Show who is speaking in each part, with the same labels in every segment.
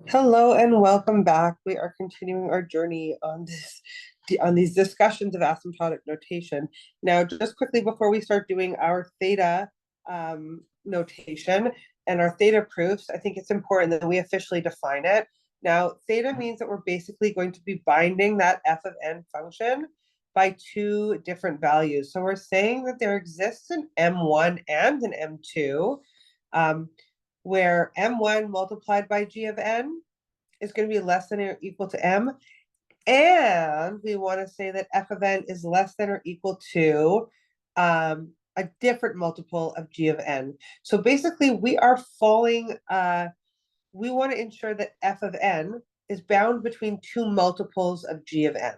Speaker 1: Hello and welcome back. We are continuing our journey on these discussions of asymptotic notation. Now, just quickly before we start doing our theta notation and our theta proofs, I think it's important that we officially define it. Now, theta means that we're basically going to be binding that f of n function by two different values. So we're saying that there exists an m1 and an m2. Where m1 multiplied by g of n is going to be less than or equal to m. And we want to say that f of n is less than or equal to a different multiple of g of n. So basically we are falling, we want to ensure that f of n is bound between two multiples of g of n.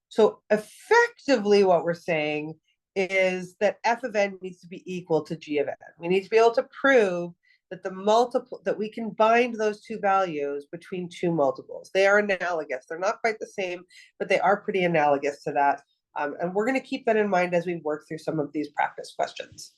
Speaker 1: So effectively what we're saying is that f of n needs to be equal to g of n. We need to be able to prove that the multiple, that we can bind those two values between two multiples. They are analogous. They're not quite the same, but they are pretty analogous to that. And we're going to keep that in mind as we work through some of these practice questions.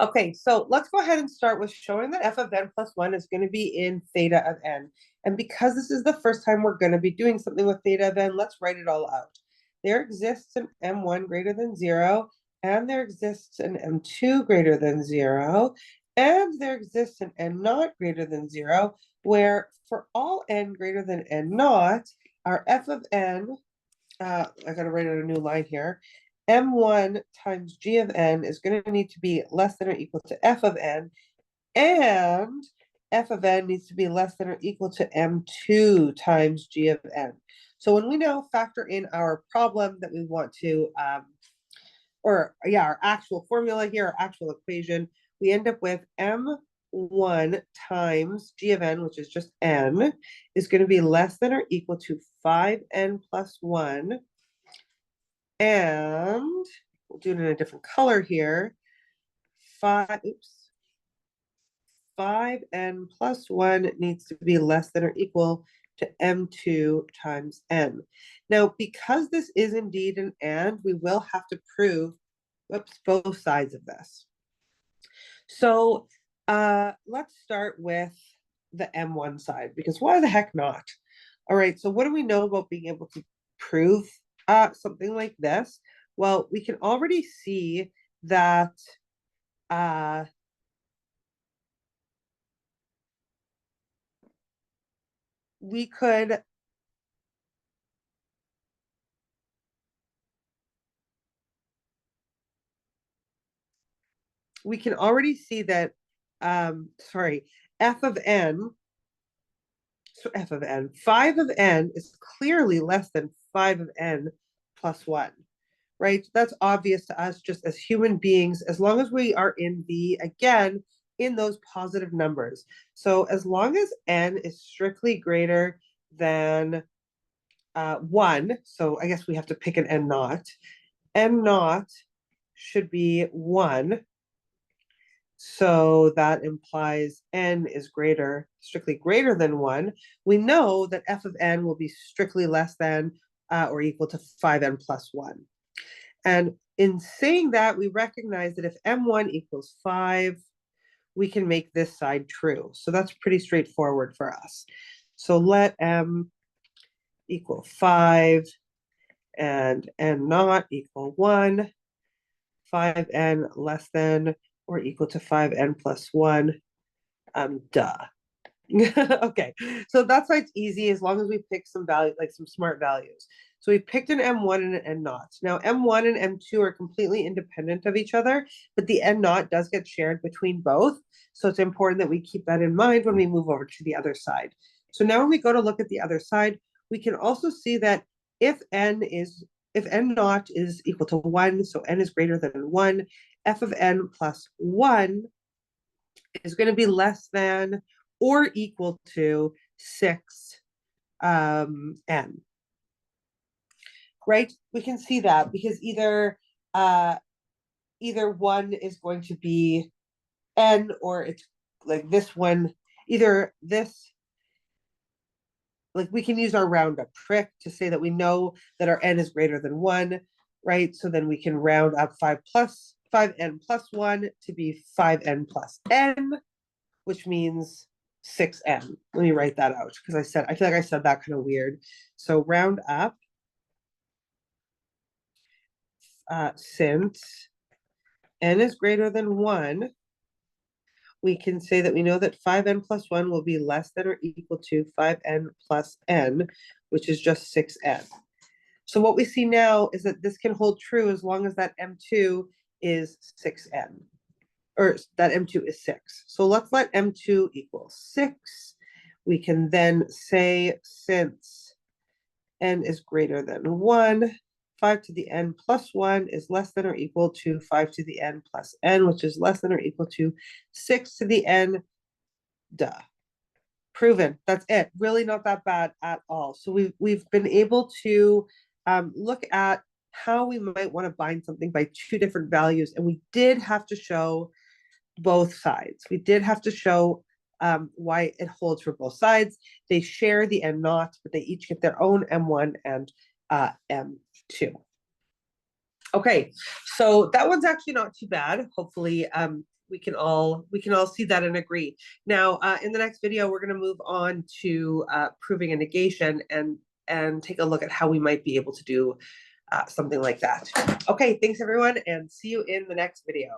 Speaker 1: Okay, so let's go ahead and start with showing that f of n plus 1 is going to be in theta of n. And because this is the first time we're going to be doing something with theta of n, let's write it all out. There exists an m1 greater than 0, and there exists an m2 greater than 0, and there exists an n naught greater than 0, where for all n greater than n naught, our f of n, I gotta write out a new line here, m1 times g of n is going to need to be less than or equal to f of n, and f of n needs to be less than or equal to m2 times g of n. So when we now factor in our problem that we want to, our actual formula here, our actual equation, we end up with m1 times g of n, which is just n, is going to be less than or equal to 5n plus 1. And we'll do it in a different color here. 5n plus 1 needs to be less than or equal to m2 times n. Now, because this is indeed an and, we will have to prove both sides of this. So let's start with the m1 side, because why the heck not? All right, so what do we know about being able to prove something like this? Well, we can already see that we can already see that, f of n, 5 of n is clearly less than 5 of n plus 1, right? That's obvious to us just as human beings, as long as we are in those positive numbers. So as long as n is strictly greater than 1, so I guess we have to pick an n naught. N naught should be 1. So that implies n is strictly greater than 1. We know that f of n will be strictly less than or equal to 5n plus 1. And in saying that, we recognize that if m1 equals 5, we can make this side true. So that's pretty straightforward for us. So let m equal 5 and n naught equal 1, 5n less than or equal to 5n plus 1, duh. Okay, so that's why it's easy as long as we pick some value, like some smart values. So we picked an m1 and an n naught. Now m1 and m2 are completely independent of each other, but the n naught does get shared between both. So it's important that we keep that in mind when we move over to the other side. So now when we go to look at the other side, we can also see that if n naught is equal to 1, so n is greater than 1, f of n plus 1 is going to be less than or equal to 6 n. Right? We can see that because either 1 is going to be n, or it's like this one, either this, like we can use our roundup trick to say that we know that our n is greater than 1, right? So then we can round up 5n plus 1 to be 5n plus n, which means 6n. Let me write that out because I feel like I said that kind of weird. So round up, since n is greater than 1, we can say that we know that 5n plus 1 will be less than or equal to 5n plus n, which is just 6n. So what we see now is that this can hold true as long as that m2 is 6n, or that m2 is 6. So let's let m2 equal 6. We can then say, since n is greater than 1, 5 to the n plus 1 is less than or equal to 5 to the n plus n, which is less than or equal to 6 to the n. Duh. Proven. That's it. Really not that bad at all. So we've been able to look at how we might want to bind something by two different values, and we did have to show both sides. We did have to show why it holds for both sides. They share the n naught, but they each get their own m1 and m2. Okay, so that one's actually not too bad. Hopefully, we can all see that and agree. Now, in the next video, we're going to move on to proving a negation and take a look at how we might be able to do something like that. Okay, thanks everyone, and see you in the next video.